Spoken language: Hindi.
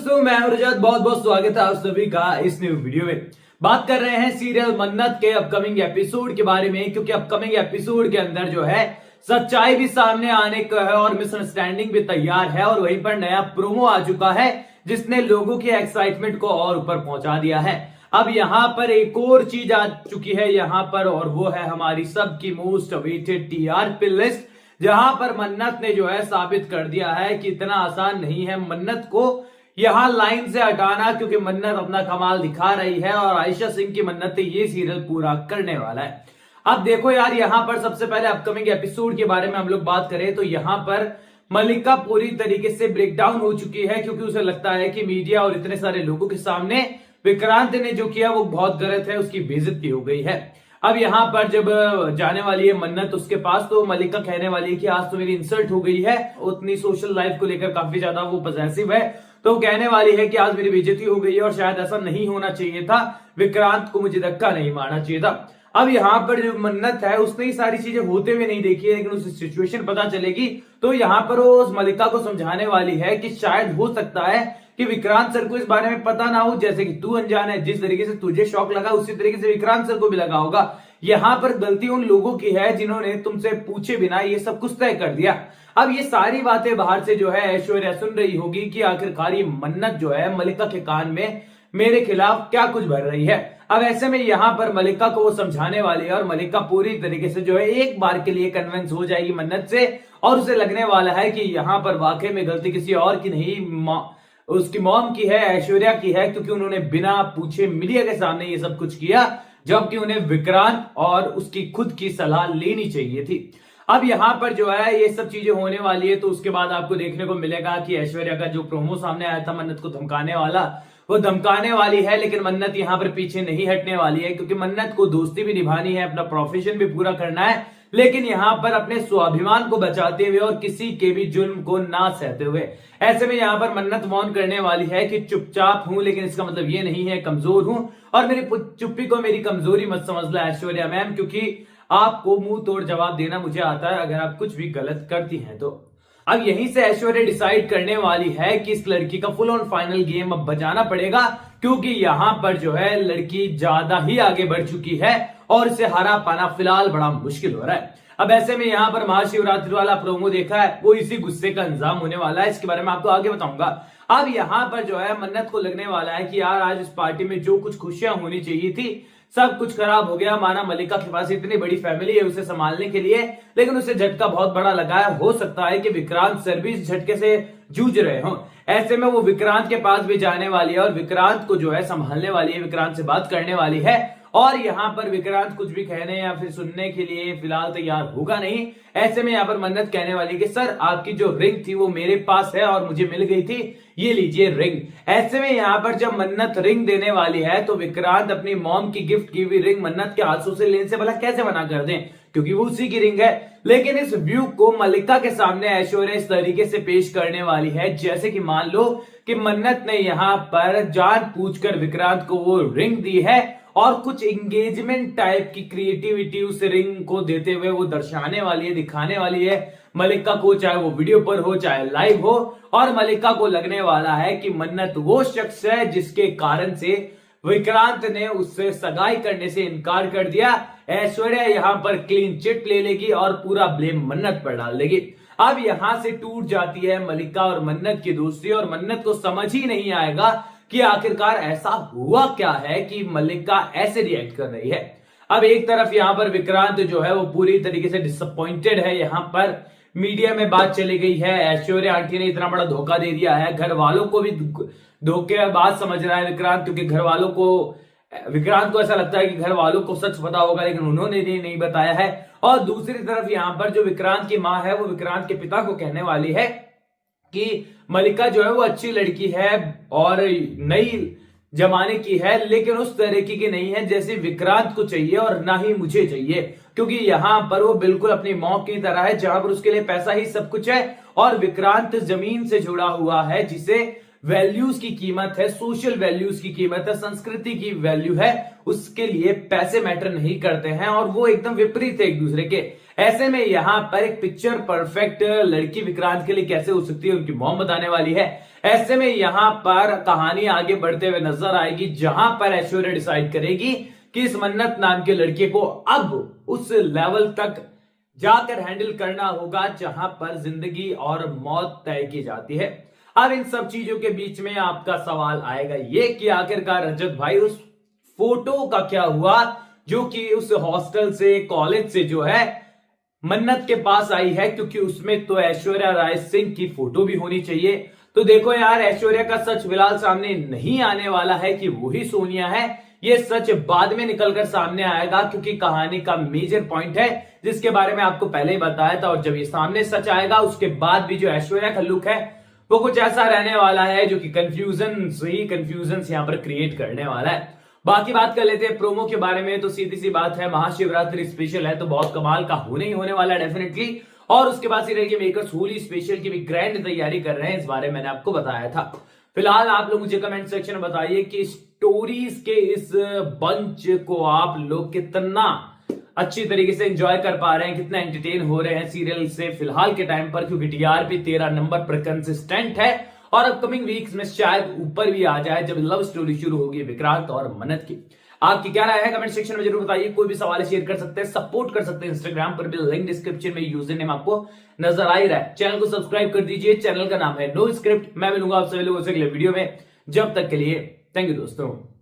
दोस्तों, मैं हूं रजत। बहुत बहुत स्वागत है आप सभी का इस न्यू वीडियो में। बात कर रहे हैं सीरियल मन्नत के अपकमिंग एपिसोड के बारे में, क्योंकि अपकमिंग एपिसोड के अंदर जो है सच्चाई भी सामने आने का है और मिसअंडरस्टैंडिंग भी तैयार है और वहीं पर नया प्रोमो आ चुका है जिसने लोगों की एक्साइटमेंट को और ऊपर पहुंचा दिया है। अब यहाँ पर एक और चीज आ चुकी है यहाँ पर, और वो है हमारी सबकी मोस्ट अवेटेड टीआरपी लिस्ट, जहां पर मन्नत ने जो है साबित कर दिया है कि इतना आसान नहीं है मन्नत को यहां लाइन से हटाना, क्योंकि मन्नत अपना कमाल दिखा रही है और आयशा सिंह की मन्नत ये सीरियल पूरा करने वाला है। अब देखो यार, यहां पर सबसे पहले अपकमिंग एपिसोड के बारे में हम लोग बात करें तो यहां पर मल्लिका पूरी तरीके से ब्रेक डाउन हो चुकी है, क्योंकि उसे लगता है कि मीडिया और इतने सारे लोगों के सामने विक्रांत ने जो किया वो बहुत गलत है, उसकी बेइज्जती हो गई है। अब यहाँ पर जब जाने वाली है मन्नत उसके पास, तो मल्लिका कहने वाली है कि आज तो मेरी इंसल्ट हो गई है। उतनी सोशल लाइफ को लेकर काफी ज्यादा वो पॉसेसिव है, तो कहने वाली है कि आज मेरी बेइज्जती हो गई है और शायद ऐसा नहीं होना चाहिए था, विक्रांत को मुझे धक्का नहीं मारना चाहिए था। अब यहाँ पर जो मन्नत है उसने ये सारी चीजें होते हुए नहीं देखी है, लेकिन उसे सिचुएशन पता चलेगी तो यहाँ पर वो उस मल्लिका को समझाने वाली है कि शायद हो सकता है कि विक्रांत सर को इस बारे में पता ना हो, जैसे कि तू अनजान है। जिस तरीके से तुझे शॉक लगा उसी तरीके से विक्रांत सर को भी लगा होगा। यहाँ पर गलती उन लोगों की है जिन्होंने तुमसे पूछे बिना ये सब कुछ तय कर दिया। अब ये सारी बातें बाहर से जो है ऐश्वर्या सुन रही होगी कि आखिरकार ये मन्नत जो है मल्लिका के कान में मेरे खिलाफ क्या कुछ भर रही है। अब ऐसे में यहाँ पर मल्लिका को वो समझाने वाली है और मल्लिका पूरी तरीके से जो है एक बार के लिए कन्विंस हो जाएगी मन्नत से, और उसे लगने वाला है कि यहाँ पर वाकई में गलती किसी और की नहीं, उसकी मॉम की है, ऐश्वर्या की है, क्योंकि उन्होंने बिना पूछे मीडिया के सामने ये सब कुछ किया, जबकि उन्हें विक्रांत और उसकी खुद की सलाह लेनी चाहिए थी। अब यहाँ पर जो है ये सब चीजें होने वाली है, तो उसके बाद आपको देखने को मिलेगा कि ऐश्वर्या का जो प्रोमो सामने आया था मन्नत को धमकाने वाला, वो धमकाने वाली है, लेकिन मन्नत यहाँ पर पीछे नहीं हटने वाली है, क्योंकि मन्नत को दोस्ती भी निभानी है, अपना प्रोफेशन भी पूरा करना है, लेकिन यहाँ पर अपने स्वाभिमान को बचाते हुए और किसी के भी जुल्म को ना सहते हुए। ऐसे में यहाँ पर मन्नत वार्न करने वाली है कि चुपचाप हूं, लेकिन इसका मतलब ये नहीं है कमजोर हूं, और मेरी चुप्पी को मेरी कमजोरी मत समझ लो ऐश्वर्या मैम, क्योंकि आपको मुंह तोड़ जवाब देना मुझे आता है अगर आप कुछ भी गलत करती हैं तो। अब यहीं से ऐश्वर्या डिसाइड करने वाली है कि इस लड़की का फुल ऑन फाइनल गेम अब बजाना पड़ेगा, क्योंकि यहाँ पर जो है लड़की ज्यादा ही आगे बढ़ चुकी है और इसे हरा पाना फिलहाल बड़ा मुश्किल हो रहा है। अब ऐसे में यहाँ पर महाशिवरात्रि वाला प्रोमो देखा है, वो इसी गुस्से का इंजाम होने वाला है, इसके बारे में आपको आगे बताऊंगा। अब यहाँ पर जो है मन्नत को लगने वाला है कि यार आज इस पार्टी में जो कुछ खुशियां होनी चाहिए थी सब कुछ खराब हो गया। माना मल्लिका के पास इतनी बड़ी फैमिली है उसे संभालने के लिए, लेकिन उसे झटका बहुत बड़ा लगा है। हो सकता है कि विक्रांत सर भी इस झटके से जूझ रहे हो। ऐसे में वो विक्रांत के पास भी जाने वाली है और विक्रांत को जो है संभालने वाली है, विक्रांत से बात करने वाली है, और यहाँ पर विक्रांत कुछ भी कहने या फिर सुनने के लिए फिलहाल तैयार होगा नहीं। ऐसे में यहाँ पर मन्नत कहने वाली कि सर आपकी जो रिंग थी वो मेरे पास है और मुझे मिल गई थी, ये लीजिए रिंग। ऐसे में यहाँ पर जब मन्नत रिंग देने वाली है तो विक्रांत अपनी मॉम की गिफ्ट की हुई रिंग मन्नत के हाथों से लेने से भला कैसे मना कर दें, क्योंकि वो उसी की रिंग है। लेकिन इस व्यू को मल्लिका के सामने ऐश्वर्या इस तरीके से पेश करने वाली है जैसे कि मान लो कि मन्नत ने यहाँ पर जानबूझकर विक्रांत को वो रिंग दी है और कुछ एंगेजमेंट टाइप की क्रिएटिविटी उस रिंग को देते हुए वो दर्शाने वाली है, दिखाने वाली है मल्लिका को, चाहे वो वीडियो पर हो चाहे लाइव हो। और मल्लिका को लगने वाला है कि मन्नत वो शख्स है जिसके कारण से विक्रांत ने उससे सगाई करने से इनकार कर दिया। ऐश्वर्या यहाँ पर क्लीन चिट ले लेगी और पूरा ब्लेम मन्नत पर डाल देगी। अब यहां से टूट जाती है मल्लिका और मन्नत की दोस्ती, और मन्नत को समझ ही नहीं आएगा कि आखिरकार ऐसा हुआ क्या है कि मल्लिका ऐसे रिएक्ट कर रही है। अब एक तरफ यहाँ पर विक्रांत जो है वो पूरी तरीके से डिसअपॉइंटेड है। यहाँ पर मीडिया में बात चली गई है ऐश्वर्या आंटी ने इतना बड़ा धोखा दे दिया है, घर वालों को भी धोखेबाज समझ रहा है विक्रांत, क्योंकि विक्रांत को ऐसा लगता है कि घर वालों को सच पता होगा, लेकिन उन्होंने नहीं बताया है। और दूसरी तरफ यहाँ पर जो विक्रांत की माँ है वो विक्रांत के पिता को कहने वाली है कि मल्लिका जो है वो अच्छी लड़की है और नई जमाने की है, लेकिन उस तरीके की नहीं है जैसे विक्रांत को चाहिए और ना ही मुझे चाहिए, क्योंकि यहाँ पर वो बिल्कुल अपनी मौत की तरह है, जहां पर उसके लिए पैसा ही सब कुछ है और विक्रांत जमीन से जुड़ा हुआ है, जिसे वैल्यूज की कीमत है, सोशल वैल्यूज की कीमत है, संस्कृति की वैल्यू है, उसके लिए पैसे मैटर नहीं करते हैं और वो एकदम विपरीत है एक दूसरे के। ऐसे में यहां पर एक पिक्चर परफेक्ट लड़की विक्रांत के लिए कैसे हो सकती है, उनकी मॉम बताने वाली है। ऐसे में यहां पर कहानी आगे बढ़ते हुए नजर आएगी, जहां पर ऐश्वर्या डिसाइड करेगी कि इस मन्नत नाम के लड़के को अब उस लेवल तक जाकर हैंडल करना होगा जहां पर जिंदगी और मौत तय की जाती है। अब इन सब चीजों के बीच में आपका सवाल आएगा ये कि आखिरकार रजत भाई उस फोटो का क्या हुआ जो कि उस हॉस्टल से, कॉलेज से जो है मन्नत के पास आई है, क्योंकि उसमें तो ऐश्वर्या राय सिंह की फोटो भी होनी चाहिए। तो देखो यार, ऐश्वर्या का सच फिलहाल सामने नहीं आने वाला है कि वही सोनिया है। ये सच बाद में निकलकर सामने आएगा, क्योंकि कहानी का मेजर पॉइंट है जिसके बारे में आपको पहले ही बताया था। और जब ये सामने सच आएगा उसके बाद भी जो ऐश्वर्या का लुक है वो कुछ ऐसा रहने वाला है जो कि कंफ्यूजन यहां पर क्रिएट करने वाला है। बाकी बात कर लेते हैं प्रोमो के बारे में। तो सीधी सी बात है, महाशिवरात्रि स्पेशल है तो बहुत कमाल का होने ही होने वाला है डेफिनेटली। और उसके बाद सीरियल के मेकर्स होली स्पेशल की भी ग्रैंड तैयारी कर रहे हैं, इस बारे में मैंने आपको बताया था। फिलहाल आप लोग मुझे कमेंट सेक्शन में बताइए कि स्टोरीज के इस बंच को आप लोग कितना अच्छी तरीके से एंजॉय कर पा रहे हैं, कितना एंटरटेन हो रहे हैं सीरियल से फिलहाल के टाइम पर, क्योंकि टीआरपी 13 नंबर पर कंसिस्टेंट है और अपकमिंग वीक्स में शायद ऊपर भी आ जाए जब लव स्टोरी शुरू होगी विक्रांत और मन्नत की। आपकी क्या राय है कमेंट सेक्शन में जरूर बताइए। कोई भी सवाल शेयर कर सकते हैं, सपोर्ट कर सकते हैं इंस्टाग्राम पर भी, लिंक डिस्क्रिप्शन में यूजर नेम आपको नजर आ ही रहा है। चैनल को सब्सक्राइब कर दीजिए, चैनल का नाम है नो स्क्रिप्ट। मैं मिलूंगा आप सभी लोगों से अगले वीडियो में, जब तक के लिए थैंक यू दोस्तों।